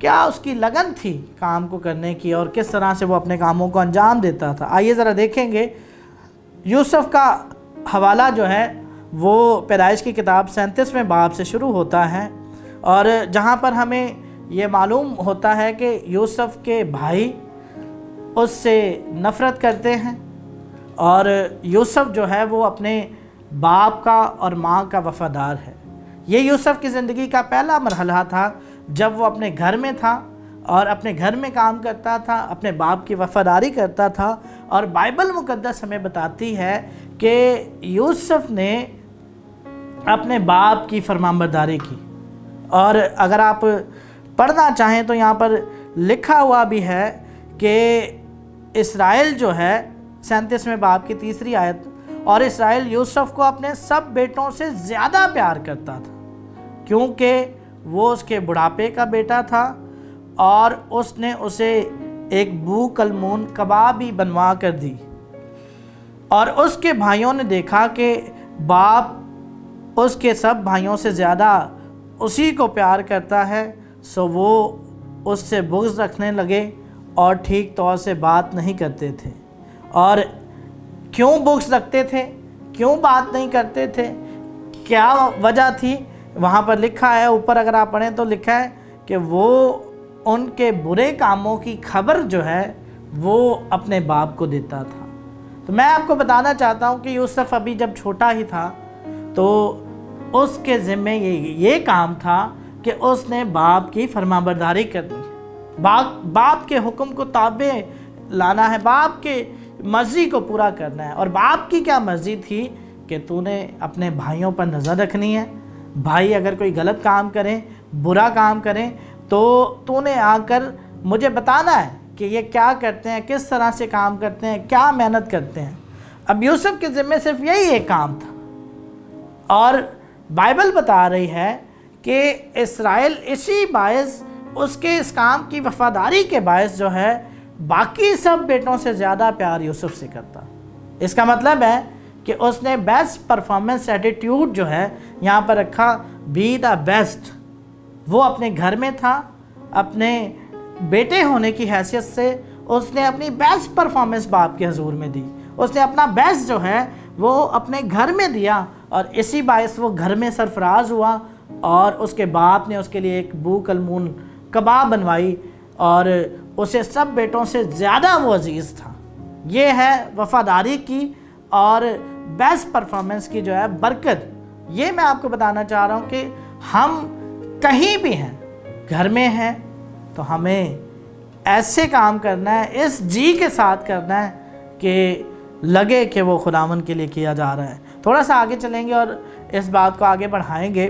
کیا اس کی لگن تھی کام کو کرنے کی اور کس طرح سے وہ اپنے کاموں کو انجام دیتا تھا۔ آئیے ذرا دیکھیں گے یوسف کا حوالہ جو ہے وہ پیدائش کی کتاب 37ویں باب سے شروع ہوتا ہے، اور جہاں پر ہمیں یہ معلوم ہوتا ہے کہ یوسف کے بھائی اس سے نفرت کرتے ہیں، اور یوسف جو ہے وہ اپنے باپ کا اور ماں کا وفادار ہے۔ یہ یوسف کی زندگی کا پہلا مرحلہ تھا جب وہ اپنے گھر میں تھا اور اپنے گھر میں کام کرتا تھا، اپنے باپ کی وفاداری کرتا تھا، اور بائبل مقدس ہمیں بتاتی ہے کہ یوسف نے اپنے باپ کی فرمانبرداری کی۔ اور اگر آپ پڑھنا چاہیں تو یہاں پر لکھا ہوا بھی ہے کہ اسرائیل جو ہے 37ویں باب کی 3 آیت، اور اسرائیل یوسف کو اپنے سب بیٹوں سے زیادہ پیار کرتا تھا کیونکہ وہ اس کے بڑھاپے کا بیٹا تھا، اور اس نے اسے ایک بو کلمون کباب بھی بنوا کر دی۔ اور اس کے بھائیوں نے دیکھا کہ باپ اس کے سب بھائیوں سے زیادہ اسی کو پیار کرتا ہے، سو وہ اس سے بغض رکھنے لگے اور ٹھیک طور سے بات نہیں کرتے تھے۔ اور کیوں بغض رکھتے تھے، کیوں بات نہیں کرتے تھے، کیا وجہ تھی؟ وہاں پر لکھا ہے، اوپر اگر آپ پڑھیں تو لکھا ہے کہ وہ ان کے برے کاموں کی خبر جو ہے وہ اپنے باپ کو دیتا تھا۔ تو میں آپ کو بتانا چاہتا ہوں کہ یوسف ابھی جب چھوٹا ہی تھا تو اس کے ذمے یہ کام تھا کہ اس نے باپ کی فرمانبرداری کرنی، باپ کے حکم کو تابع لانا ہے، باپ کے مرضی کو پورا کرنا ہے۔ اور باپ کی کیا مرضی تھی کہ تو نے اپنے بھائیوں پر نظر رکھنی ہے، بھائی اگر کوئی غلط کام کریں، برا کام کریں، تو نے آ کر مجھے بتانا ہے کہ یہ کیا کرتے ہیں، کس طرح سے کام کرتے ہیں، کیا محنت کرتے ہیں۔ اب یوسف کے ذمے صرف یہی ایک کام تھا، اور بائبل بتا رہی ہے کہ اسرائیل اسی باعث، اس کے اس کام کی وفاداری کے باعث جو ہے باقی سب بیٹوں سے زیادہ پیار یوسف سے کرتا۔ اس کا مطلب ہے کہ اس نے بیسٹ پرفارمنس ایٹیٹیوڈ جو ہے یہاں پر رکھا، بی دا بیسٹ۔ وہ اپنے گھر میں تھا، اپنے بیٹے ہونے کی حیثیت سے اس نے اپنی بیسٹ پرفارمنس باپ کے حضور میں دی، اس نے اپنا بیسٹ جو ہے وہ اپنے گھر میں دیا، اور اسی باعث وہ گھر میں سرفراز ہوا، اور اس کے باپ نے اس کے لیے ایک بو کلمون کباب بنوائی، اور اسے سب بیٹوں سے زیادہ وہ عزیز تھا۔ یہ ہے وفاداری کی اور بیسٹ پرفارمنس کی جو ہے برکت۔ یہ میں آپ کو بتانا چاہ رہا ہوں کہ ہم کہیں بھی ہیں، گھر میں ہیں، تو ہمیں ایسے کام کرنا ہے، اس جی کے ساتھ کرنا ہے کہ لگے کہ وہ خداوند کے لیے کیا جا رہا ہے۔ تھوڑا سا آگے چلیں گے اور اس بات کو آگے بڑھائیں گے۔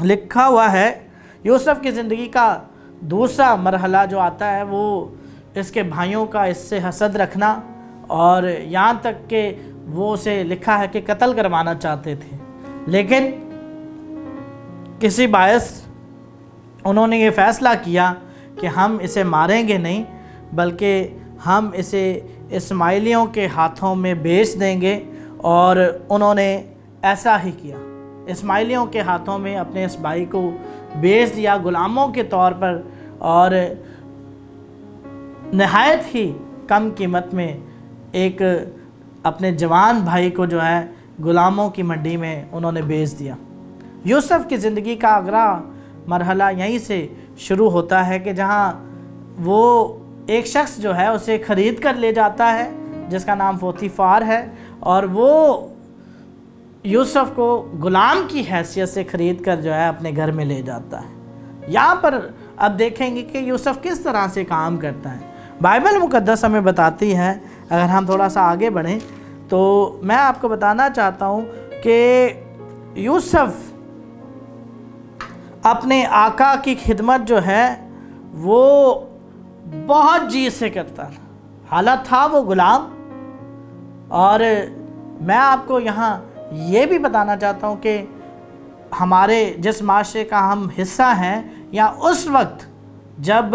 لکھا ہوا ہے یوسف کی زندگی کا دوسرا مرحلہ جو آتا ہے وہ اس کے بھائیوں کا اس سے حسد رکھنا، اور یہاں تک کہ وہ اسے لکھا ہے کہ قتل کروانا چاہتے تھے، لیکن کسی باعث انہوں نے یہ فیصلہ کیا کہ ہم اسے ماریں گے نہیں، بلکہ ہم اسے اسماعیلیوں کے ہاتھوں میں بیچ دیں گے، اور انہوں نے ایسا ہی کیا، اسماعیلیوں کے ہاتھوں میں اپنے اس بھائی کو بیچ دیا غلاموں کے طور پر، اور نہایت ہی کم قیمت میں ایک اپنے جوان بھائی کو جو ہے غلاموں کی منڈی میں انہوں نے بیچ دیا۔ یوسف کی زندگی کا اگلا مرحلہ یہیں سے شروع ہوتا ہے کہ جہاں وہ ایک شخص جو ہے اسے خرید کر لے جاتا ہے جس کا نام پوتیفار ہے، اور وہ یوسف کو غلام کی حیثیت سے خرید کر جو ہے اپنے گھر میں لے جاتا ہے۔ یہاں پر اب دیکھیں گے کہ یوسف کس طرح سے کام کرتا ہے۔ بائبل مقدس ہمیں بتاتی ہے، اگر ہم تھوڑا سا آگے بڑھیں تو میں آپ کو بتانا چاہتا ہوں کہ یوسف اپنے آقا کی خدمت جو ہے وہ بہت جی سے کرتا ہے، حالت تھا وہ غلام۔ اور میں آپ کو یہاں یہ بھی بتانا چاہتا ہوں کہ ہمارے جس معاشرے کا ہم حصہ ہیں، یا اس وقت جب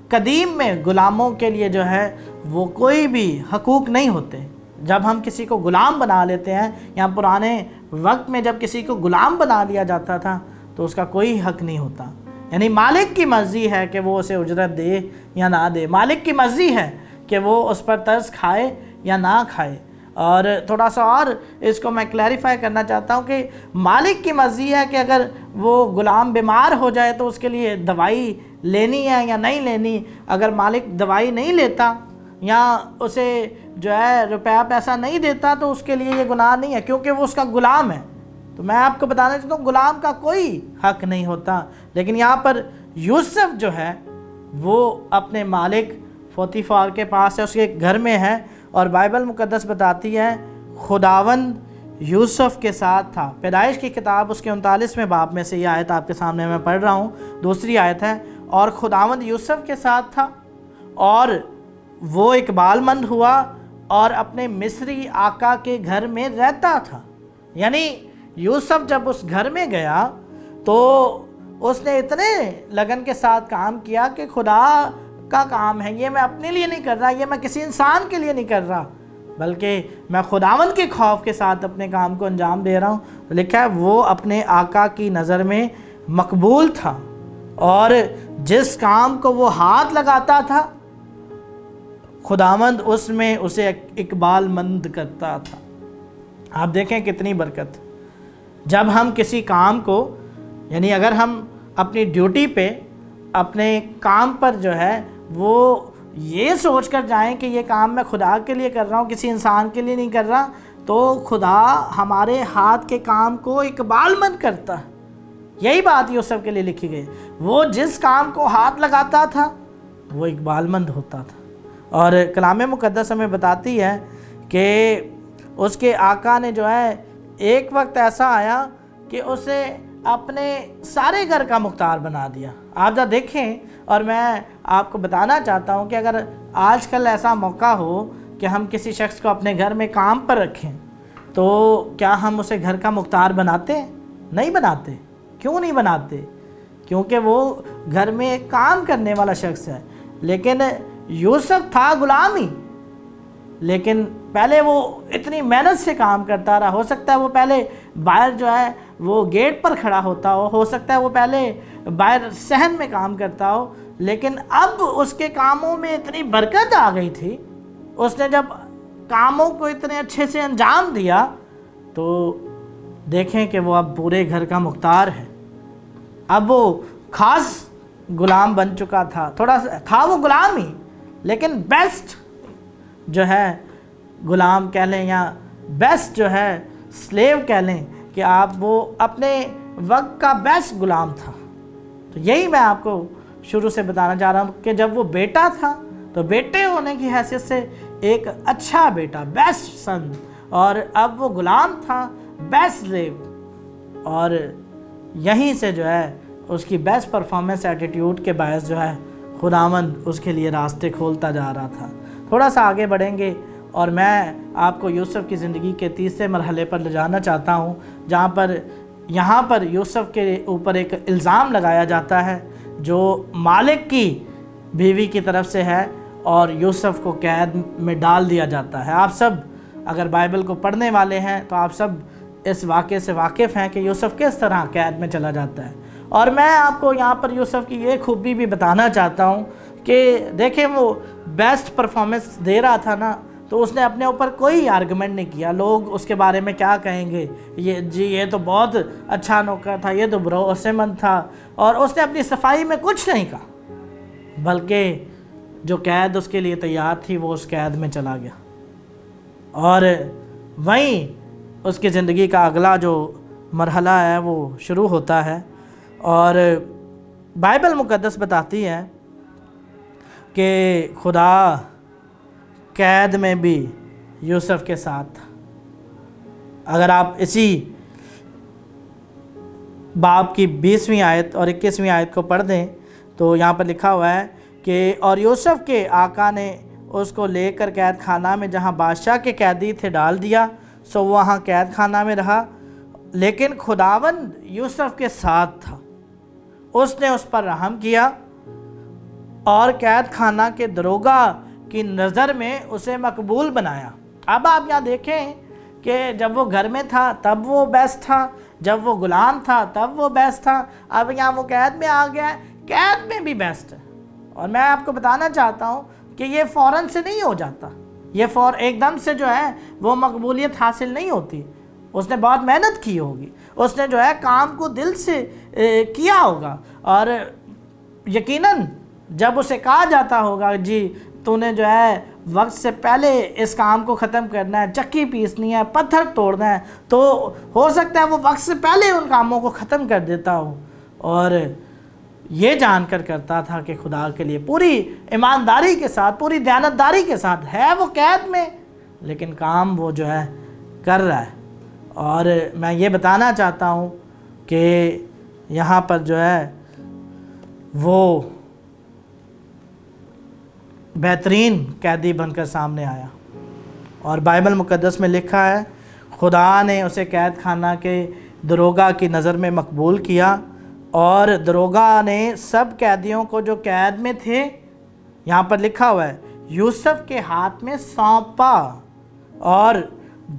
قدیم میں غلاموں کے لیے جو ہے وہ کوئی بھی حقوق نہیں ہوتے، جب ہم کسی کو غلام بنا لیتے ہیں، یا پرانے وقت میں جب کسی کو غلام بنا لیا جاتا تھا تو اس کا کوئی حق نہیں ہوتا۔ یعنی مالک کی مرضی ہے کہ وہ اسے اجرت دے یا نہ دے، مالک کی مرضی ہے کہ وہ اس پر طرز کھائے یا نہ کھائے۔ اور تھوڑا سا اور اس کو میں کلیریفائی کرنا چاہتا ہوں کہ مالک کی مرضی ہے کہ اگر وہ غلام بیمار ہو جائے تو اس کے لیے دوائی لینی ہے یا نہیں لینی۔ اگر مالک دوائی نہیں لیتا یا اسے جو ہے روپیہ پیسہ نہیں دیتا تو اس کے لیے یہ گناہ نہیں ہے، کیونکہ وہ اس کا غلام ہے۔ تو میں آپ کو بتانا چاہتا ہوں غلام کا کوئی حق نہیں ہوتا۔ لیکن یہاں پر یوسف جو ہے وہ اپنے مالک پوتیفار کے پاس ہے، اس کے گھر میں ہے، اور بائبل مقدس بتاتی ہے خداوند یوسف کے ساتھ تھا۔ پیدائش کی کتاب اس کے 39ویں باب میں سے یہ آیت آپ کے سامنے میں پڑھ رہا ہوں، دوسری آیت ہے، اور خداوند یوسف کے ساتھ تھا اور وہ اقبال مند ہوا اور اپنے مصری آقا کے گھر میں رہتا تھا۔ یعنی یوسف جب اس گھر میں گیا تو اس نے اتنے لگن کے ساتھ کام کیا کہ خدا کا کام ہے، یہ میں اپنے لیے نہیں کر رہا، یہ میں کسی انسان کے لیے نہیں کر رہا، بلکہ میں خداوند کے خوف کے ساتھ اپنے کام کو انجام دے رہا ہوں۔ لکھا ہے وہ اپنے آقا کی نظر میں مقبول تھا، اور جس کام کو وہ ہاتھ لگاتا تھا خداوند اس میں اسے اقبال مند کرتا تھا۔ آپ دیکھیں کتنی برکت۔ جب ہم کسی کام کو، یعنی اگر ہم اپنی ڈیوٹی پہ، اپنے کام پر جو ہے وہ یہ سوچ کر جائیں کہ یہ کام میں خدا کے لیے کر رہا ہوں، کسی انسان کے لیے نہیں کر رہا، تو خدا ہمارے ہاتھ کے کام کو اقبال مند کرتا ہے۔ یہی بات یوسف کے لیے لکھی گئی، وہ جس کام کو ہاتھ لگاتا تھا وہ اقبال مند ہوتا تھا۔ اور کلام مقدس ہمیں بتاتی ہے کہ اس کے آقا نے جو ہے ایک وقت ایسا آیا کہ اسے اپنے سارے گھر کا مختار بنا دیا۔ آپ جب دیکھیں، اور میں آپ کو بتانا چاہتا ہوں کہ اگر آج کل ایسا موقع ہو کہ ہم کسی شخص کو اپنے گھر میں کام پر رکھیں تو کیا ہم اسے گھر کا مختار بناتے ہیں؟ نہیں بناتے۔ کیوں نہیں بناتے؟ کیونکہ وہ گھر میں کام کرنے والا شخص ہے۔ لیکن یوسف تھا غلام ہی، لیکن پہلے وہ اتنی محنت سے کام کرتا رہا۔ ہو سکتا ہے وہ پہلے باہر جو ہے وہ گیٹ پر کھڑا ہوتا ہو سکتا ہے وہ پہلے باہر صحن میں کام کرتا ہو، لیکن اب اس کے کاموں میں اتنی برکت آ گئی تھی، اس نے جب کاموں کو اتنے اچھے سے انجام دیا تو دیکھیں کہ وہ اب پورے گھر کا مختار ہے۔ اب وہ خاص غلام بن چکا تھا، تھوڑا سا تھا وہ غلام ہی، لیکن بیسٹ جو ہے غلام کہہ لیں یا بیسٹ جو ہے سلیو کہہ لیں کہ آپ وہ اپنے وقت کا بیسٹ غلام تھا۔ تو یہی میں آپ کو شروع سے بتانا چاہ رہا ہوں کہ جب وہ بیٹا تھا تو بیٹے ہونے کی حیثیت سے ایک اچھا بیٹا، بیسٹ سن، اور اب وہ غلام تھا، بیسٹ سلیو، اور یہیں سے جو ہے اس کی بیسٹ پرفارمنس ایٹیٹیوڈ کے باعث جو ہے خداوند اس کے لیے راستے کھولتا جا رہا تھا۔ تھوڑا سا آگے بڑھیں گے اور میں آپ کو یوسف کی زندگی کے تیسرے مرحلے پر لے جانا چاہتا ہوں، جہاں پر یہاں پر یوسف کے اوپر ایک الزام لگایا جاتا ہے جو مالک کی بیوی کی طرف سے ہے، اور یوسف کو قید میں ڈال دیا جاتا ہے۔ آپ سب اگر بائبل کو پڑھنے والے ہیں تو آپ سب اس واقعے سے واقف ہیں کہ یوسف کس طرح قید میں چلا جاتا ہے۔ اور میں آپ کو یہاں پر یوسف کی یہ خوبی بھی بتانا چاہتا ہوں کہ دیکھیں وہ بیسٹ پرفارمنس دے رہا تھا نا، تو اس نے اپنے اوپر کوئی آرگومنٹ نہیں کیا، لوگ اس کے بارے میں کیا کہیں گے، یہ تو بہت اچھا نوکر تھا، یہ تو بھروسے مند تھا، اور اس نے اپنی صفائی میں کچھ نہیں کہا، بلکہ جو قید اس کے لیے تیار تھی وہ اس قید میں چلا گیا، اور وہیں اس کی زندگی کا اگلا جو مرحلہ ہے وہ شروع ہوتا ہے۔ اور بائبل مقدس بتاتی ہے کہ خدا قید میں بھی یوسف کے ساتھ تھا۔ اگر آپ اسی باب کی 20ویں آیت اور 21ویں آیت کو پڑھ دیں تو یہاں پر لکھا ہوا ہے کہ اور یوسف کے آقا نے اس کو لے کر قید خانہ میں جہاں بادشاہ کے قیدی تھے ڈال دیا، سو وہاں قید خانہ میں رہا، لیکن خداوند یوسف کے ساتھ تھا، اس نے اس پر رحم کیا اور قید خانہ کے دروگا کی نظر میں اسے مقبول بنایا۔ اب آپ یہاں دیکھیں کہ جب وہ گھر میں تھا تب وہ بیسٹ تھا، جب وہ غلام تھا تب وہ بیسٹ تھا، اب یہاں وہ قید میں آ گیا ہے، قید میں بھی بیسٹ ہے۔ اور میں آپ کو بتانا چاہتا ہوں کہ یہ فوراً سے نہیں ہو جاتا، یہ ایک دم سے جو ہے وہ مقبولیت حاصل نہیں ہوتی، اس نے بہت محنت کی ہوگی، اس نے جو ہے کام کو دل سے کیا ہوگا، اور یقیناً جب اسے کہا جاتا ہوگا جی تو نے جو ہے وقت سے پہلے اس کام کو ختم کرنا ہے، چکی پیسنی ہے، پتھر توڑنا ہے، تو ہو سکتا ہے وہ وقت سے پہلے ان کاموں کو ختم کر دیتا ہو، اور یہ جان کر کرتا تھا کہ خدا کے لیے پوری ایمانداری کے ساتھ، پوری دیانتداری کے ساتھ ہے وہ قید میں، لیکن کام وہ جو ہے کر رہا ہے۔ اور میں یہ بتانا چاہتا ہوں کہ یہاں پر جو ہے وہ بہترین قیدی بن کر سامنے آیا، اور بائبل مقدس میں لکھا ہے خدا نے اسے قید خانہ کے دروگا کی نظر میں مقبول کیا، اور دروگا نے سب قیدیوں کو جو قید میں تھے، یہاں پر لکھا ہوا ہے، یوسف کے ہاتھ میں سونپا، اور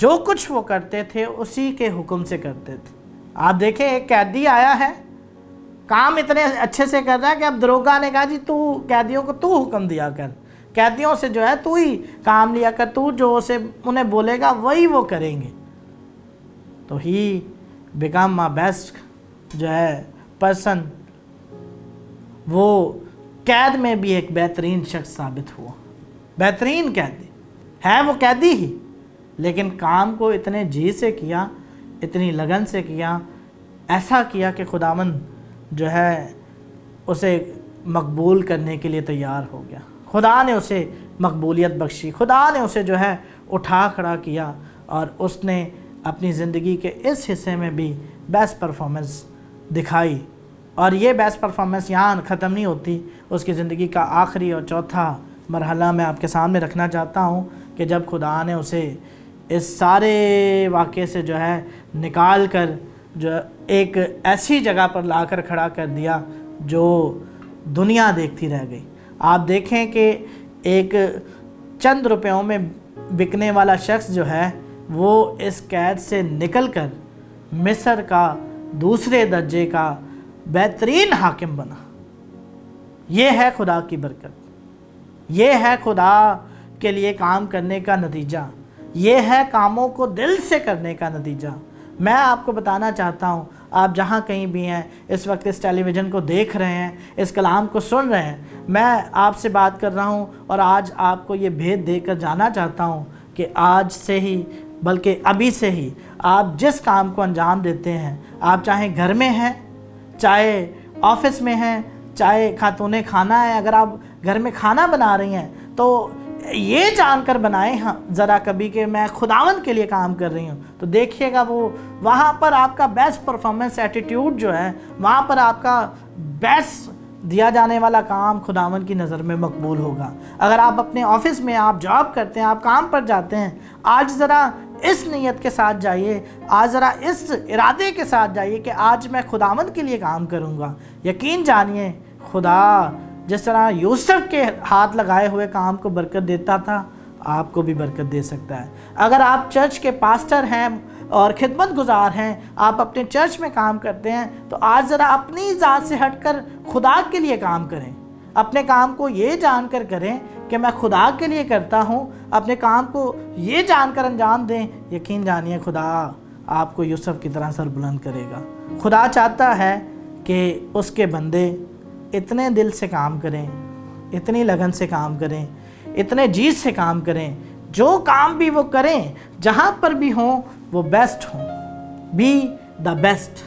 جو کچھ وہ کرتے تھے اسی کے حکم سے کرتے تھے۔ آپ دیکھیں ایک قیدی آیا ہے، کام اتنے اچھے سے کر رہا ہے کہ اب دروگا نے کہا جی تو قیدیوں کو تو حکم دیا کر، قیدیوں سے جو ہے تو ہی کام لیا کر، تو جو اسے انہیں بولے گا وہی وہ کریں گے۔ تو ہی بیکم مائی بیسٹ جو ہے پرسن، وہ قید میں بھی ایک بہترین شخص ثابت ہوا، بہترین قیدی ہے، وہ قیدی ہی، لیکن کام کو اتنے جی سے کیا، اتنی لگن سے کیا، ایسا کیا کہ خداوند جو ہے اسے مقبول کرنے کے لیے تیار ہو گیا، خدا نے اسے مقبولیت بخشی، خدا نے اسے جو ہے اٹھا کھڑا کیا، اور اس نے اپنی زندگی کے اس حصے میں بھی بیسٹ پرفارمنس دکھائی۔ اور یہ بیسٹ پرفارمنس یہاں ختم نہیں ہوتی، اس کی زندگی کا آخری اور چوتھا مرحلہ میں آپ کے سامنے رکھنا چاہتا ہوں کہ جب خدا نے اسے اس سارے واقعے سے جو ہے نکال کر جو ایک ایسی جگہ پر لا کر کھڑا کر دیا جو دنیا دیکھتی رہ گئی۔ آپ دیکھیں کہ ایک چند روپیوں میں بکنے والا شخص جو ہے وہ اس قید سے نکل کر مصر کا دوسرے درجے کا بہترین حاکم بنا۔ یہ ہے خدا کی برکت، یہ ہے خدا کے لیے کام کرنے کا نتیجہ، یہ ہے کاموں کو دل سے کرنے کا نتیجہ۔ میں آپ کو بتانا چاہتا ہوں، آپ جہاں کہیں بھی ہیں، اس وقت اس ٹیلی ویژن کو دیکھ رہے ہیں، اس کلام کو سن رہے ہیں، میں آپ سے بات کر رہا ہوں اور آج آپ کو یہ بھید دے کر جانا چاہتا ہوں کہ آج سے ہی، بلکہ ابھی سے ہی آپ جس کام کو انجام دیتے ہیں، آپ چاہے گھر میں ہیں، چاہے آفس میں ہیں، چاہے خاتون کھانا ہے، اگر آپ گھر میں کھانا بنا رہی ہیں تو یہ جان کر بنائیں ہاں ذرا کبھی کہ میں خداوند کے لیے کام کر رہی ہوں، تو دیکھیے گا وہ وہاں پر آپ کا بیسٹ پرفارمنس ایٹیٹیوڈ جو ہے، وہاں پر آپ کا بیسٹ دیا جانے والا کام خداوند کی نظر میں مقبول ہوگا۔ اگر آپ اپنے آفس میں آپ جاب کرتے ہیں، آپ کام پر جاتے ہیں، آج ذرا اس نیت کے ساتھ جائیے، آج ذرا اس ارادے کے ساتھ جائیے کہ آج میں خداوند کے لیے کام کروں گا۔ یقین جانیے خدا جس طرح یوسف کے ہاتھ لگائے ہوئے کام کو برکت دیتا تھا، آپ کو بھی برکت دے سکتا ہے۔ اگر آپ چرچ کے پاسٹر ہیں اور خدمت گزار ہیں، آپ اپنے چرچ میں کام کرتے ہیں، تو آج ذرا اپنی ذات سے ہٹ کر خدا کے لیے کام کریں، اپنے کام کو یہ جان کر کریں کہ میں خدا کے لیے کرتا ہوں، اپنے کام کو یہ جان کر انجام دیں۔ یقین جانیے خدا آپ کو یوسف کی طرح سر بلند کرے گا۔ خدا چاہتا ہے کہ اس کے بندے اتنے دل سے کام کریں، اتنی لگن سے کام کریں، اتنے جی سے کام کریں، جو کام بھی وہ کریں، جہاں پر بھی ہوں وہ بیسٹ ہوں، بی دا بیسٹ۔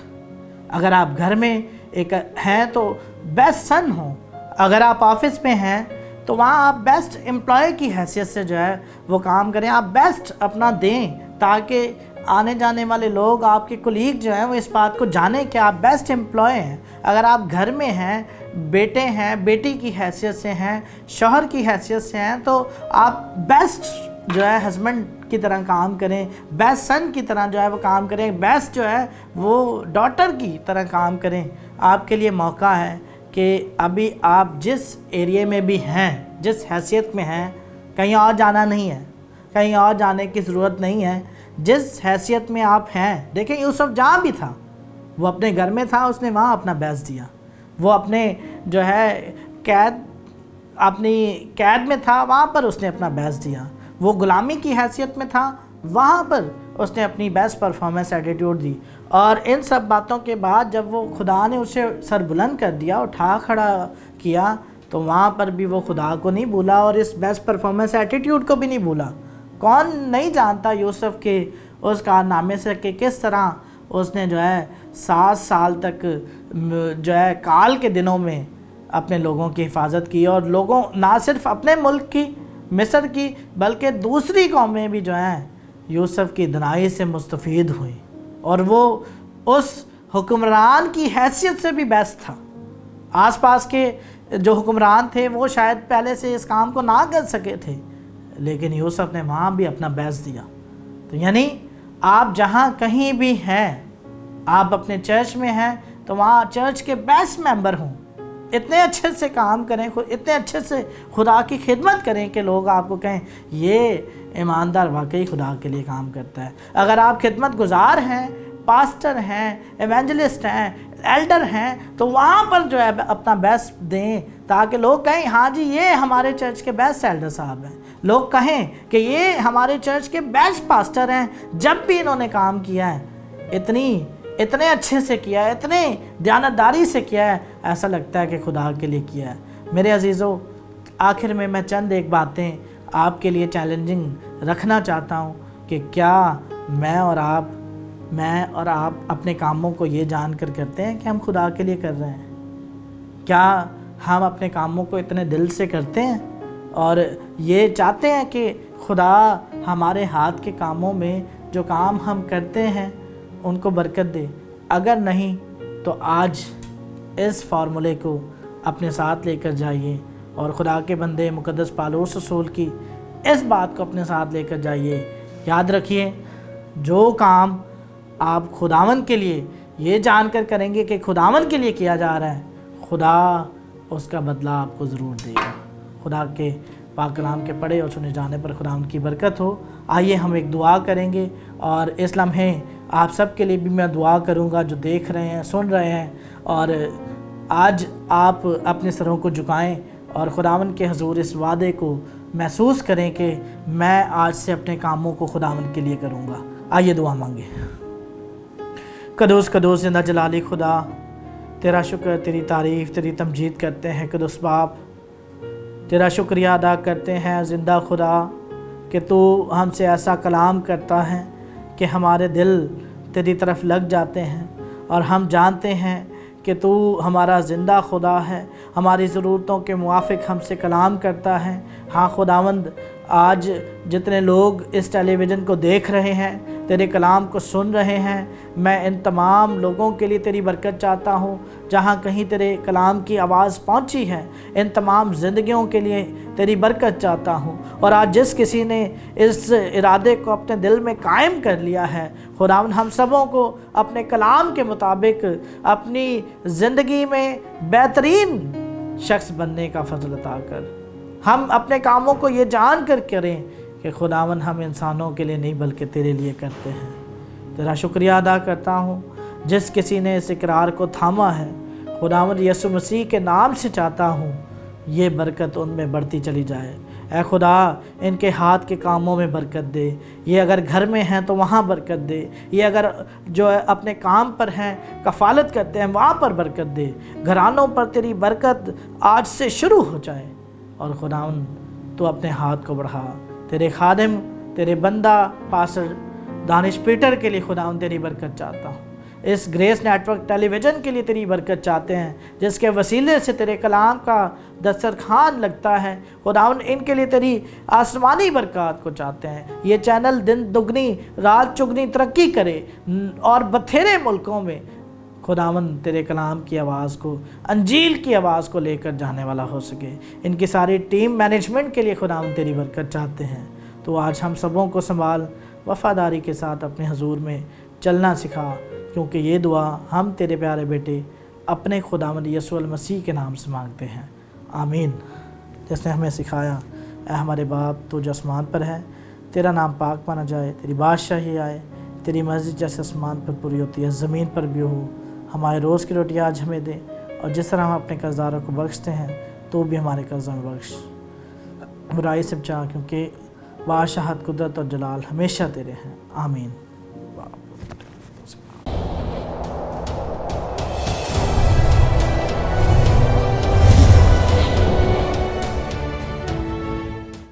اگر آپ گھر میں ایک ہیں تو بیسٹ سن ہوں، اگر آپ آفس میں ہیں تو وہاں آپ بیسٹ امپلائی کی حیثیت سے جو ہے وہ کام کریں، آپ بیسٹ اپنا دیں تاکہ آنے جانے والے لوگ، آپ کے کولیگ جو ہیں، وہ اس بات کو جانیں کہ آپ بیسٹ امپلائی ہیں۔ اگر آپ گھر میں ہیں، بیٹے ہیں، بیٹی کی حیثیت سے ہیں، شوہر کی حیثیت سے ہیں، تو آپ بیسٹ جو ہے ہسبینڈ کی طرح کام کریں، بیسٹ سن کی طرح جو ہے وہ کام کریں، بیسٹ جو ہے وہ ڈاٹر کی طرح کام کریں۔ آپ کے لیے موقع ہے کہ ابھی آپ جس ایریے میں بھی ہیں، جس حیثیت میں ہیں، کہیں اور جانا نہیں ہے، کہیں اور جانے کی ضرورت نہیں ہے۔ جس حیثیت میں آپ ہیں، دیکھیں یوسف جہاں بھی تھا، وہ اپنے گھر میں تھا، اس نے وہاں اپنا بیس دیا. وہ اپنے جو ہے اپنی قید میں تھا، وہاں پر اس نے اپنا بیس دیا. وہ غلامی کی حیثیت میں تھا، وہاں پر اس نے اپنی بیسٹ پرفارمنس ایٹیٹیوڈ دی. اور ان سب باتوں کے بعد جب وہ خدا نے اسے سر بلند کر دیا، اٹھا کھڑا کیا، تو وہاں پر بھی وہ خدا کو نہیں بھولا اور اس بیسٹ پرفارمنس ایٹیٹیوڈ کو بھی نہیں بھولا. کون نہیں جانتا یوسف کے اس کارنامے سے کہ کس طرح اس نے جو ہے 7 سال تک جو ہے کال کے دنوں میں اپنے لوگوں کی حفاظت کی، اور لوگوں نہ صرف اپنے ملک کی مصر کی بلکہ دوسری قومیں بھی جو ہیں یوسف کی دنائی سے مستفید ہوئیں. اور وہ اس حکمران کی حیثیت سے بھی بیس تھا. آس پاس کے جو حکمران تھے وہ شاید پہلے سے اس کام کو نہ کر سکے تھے، لیکن یوسف نے وہاں بھی اپنا بیس دیا. تو یعنی آپ جہاں کہیں بھی ہیں، آپ اپنے چرچ میں ہیں تو وہاں چرچ کے بیسٹ ممبر ہوں، اتنے اچھے سے کام کریں، اتنے اچھے سے خدا کی خدمت کریں کہ لوگ آپ کو کہیں یہ ایماندار واقعی خدا کے لیے کام کرتا ہے. اگر آپ خدمت گزار ہیں، پاسٹر ہیں، ایونجلسٹ ہیں، ایلڈر ہیں، تو وہاں پر جو ہے اپنا بیسٹ دیں تاکہ لوگ کہیں ہاں جی یہ ہمارے چرچ کے بیسٹ ایلڈر صاحب ہیں. لوگ کہیں کہ یہ ہمارے چرچ کے بیسٹ پاسٹر ہیں، جب بھی انہوں نے کام کیا ہے اتنے اچھے سے کیا ہے، اتنے دیانتداری سے کیا ہے، ایسا لگتا ہے کہ خدا کے لیے کیا ہے. میرے عزیزو، آخر میں چند ایک باتیں آپ کے لیے چیلنجنگ رکھنا چاہتا ہوں کہ کیا میں اور آپ اپنے کاموں کو یہ جان کر کرتے ہیں کہ ہم خدا کے لیے کر رہے ہیں؟ کیا ہم اپنے کاموں کو اتنے دل سے کرتے ہیں اور یہ چاہتے ہیں کہ خدا ہمارے ہاتھ کے کاموں میں جو کام ہم کرتے ہیں ان کو برکت دے؟ اگر نہیں تو آج اس فارمولے کو اپنے ساتھ لے کر جائیے اور خدا کے بندے مقدس پالوس رسول کی اس بات کو اپنے ساتھ لے کر جائیے. یاد رکھیے، جو کام آپ خداوند کے لیے یہ جان کر کریں گے کہ خداوند کے لیے کیا جا رہا ہے، خدا اس کا بدلہ آپ کو ضرور دے گا. خدا کے پاک کلام کے پڑھے اور سنے جانے پر خداوند کی برکت ہو. آئیے ہم ایک دعا کریں گے، اور اس لمحے آپ سب کے لیے بھی میں دعا کروں گا جو دیکھ رہے ہیں، سن رہے ہیں، اور آج آپ اپنے سروں کو جھکائیں اور خداوند کے حضور اس وعدے کو محسوس کریں کہ میں آج سے اپنے کاموں کو خداوند کے لیے کروں گا. آئیے دعا مانگیں. قدوس قدوس زندہ جلالی خدا، تیرا شکر، تیری تعریف، تیری تمجید کرتے ہیں. قدوس باپ، تیرا شکریہ ادا کرتے ہیں زندہ خدا کہ تو ہم سے ایسا کلام کرتا ہے کہ ہمارے دل تیری طرف لگ جاتے ہیں، اور ہم جانتے ہیں کہ تو ہمارا زندہ خدا ہے، ہماری ضرورتوں کے موافق ہم سے کلام کرتا ہے. ہاں خداوند، آج جتنے لوگ اس ٹیلی ویژن کو دیکھ رہے ہیں، تیرے کلام کو سن رہے ہیں، میں ان تمام لوگوں کے لیے تیری برکت چاہتا ہوں. جہاں کہیں تیرے کلام کی آواز پہنچی ہے، ان تمام زندگیوں کے لیے تیری برکت چاہتا ہوں. اور آج جس کسی نے اس ارادے کو اپنے دل میں قائم کر لیا ہے، خداوند ہم سبوں کو اپنے کلام کے مطابق اپنی زندگی میں بہترین شخص بننے کا فضل عطا کر. ہم اپنے کاموں کو یہ جان کر کریں کہ خداوند ہم انسانوں کے لیے نہیں بلکہ تیرے لیے کرتے ہیں. تیرا شکریہ ادا کرتا ہوں. جس کسی نے اس اقرار کو تھاما ہے، خداوند یسوع مسیح کے نام سے چاہتا ہوں یہ برکت ان میں بڑھتی چلی جائے. اے خدا، ان کے ہاتھ کے کاموں میں برکت دے. یہ اگر گھر میں ہیں تو وہاں برکت دے. یہ اگر جو اپنے کام پر ہیں، کفالت کرتے ہیں، وہاں پر برکت دے. گھرانوں پر تیری برکت آج سے شروع ہو جائے. اور خداوند تو اپنے ہاتھ کو بڑھا. تیرے خادم، تیرے بندہ پاسٹر دانش پیٹر کے لیے خداوند تیری برکت چاہتا ہوں. اس گریس نیٹ ورک ٹیلی ویژن کے لیے تیری برکت چاہتے ہیں، جس کے وسیلے سے تیرے کلام کا دسترخوان لگتا ہے. خداوند ان کے لیے تیری آسمانی برکات کو چاہتے ہیں. یہ چینل دن دگنی رات چگنی ترقی کرے، اور بتھیرے ملکوں میں خداوند تیرے کلام کی آواز کو، انجیل کی آواز کو لے کر جانے والا ہو سکے. ان کی ساری ٹیم مینجمنٹ کے لیے خداوند تیری برکت چاہتے ہیں. تو آج ہم سبوں کو سنبھال، وفاداری کے ساتھ اپنے حضور میں چلنا سکھا، کیونکہ یہ دعا ہم تیرے پیارے بیٹے اپنے خداوند یسوع المسیح کے نام سے مانگتے ہیں. آمین. جس نے ہمیں سکھایا، اے ہمارے باپ تو جو آسمان پر ہے، تیرا نام پاک مانا جائے، تیری بادشاہی آئے، تیری مرضی جیسے آسمان پر پوری ہوتی ہے زمین پر بھی ہو۔ ہمارے روز کی روٹی آج ہمیں دے، اور جس طرح ہم اپنے قرضداروں کو بخشتے ہیں تو بھی ہمارے قرضوں میں بخش۔ برائی سے بچا، کیونکہ بادشاہت، قدرت اور جلال ہمیشہ تیرے ہیں، آمین۔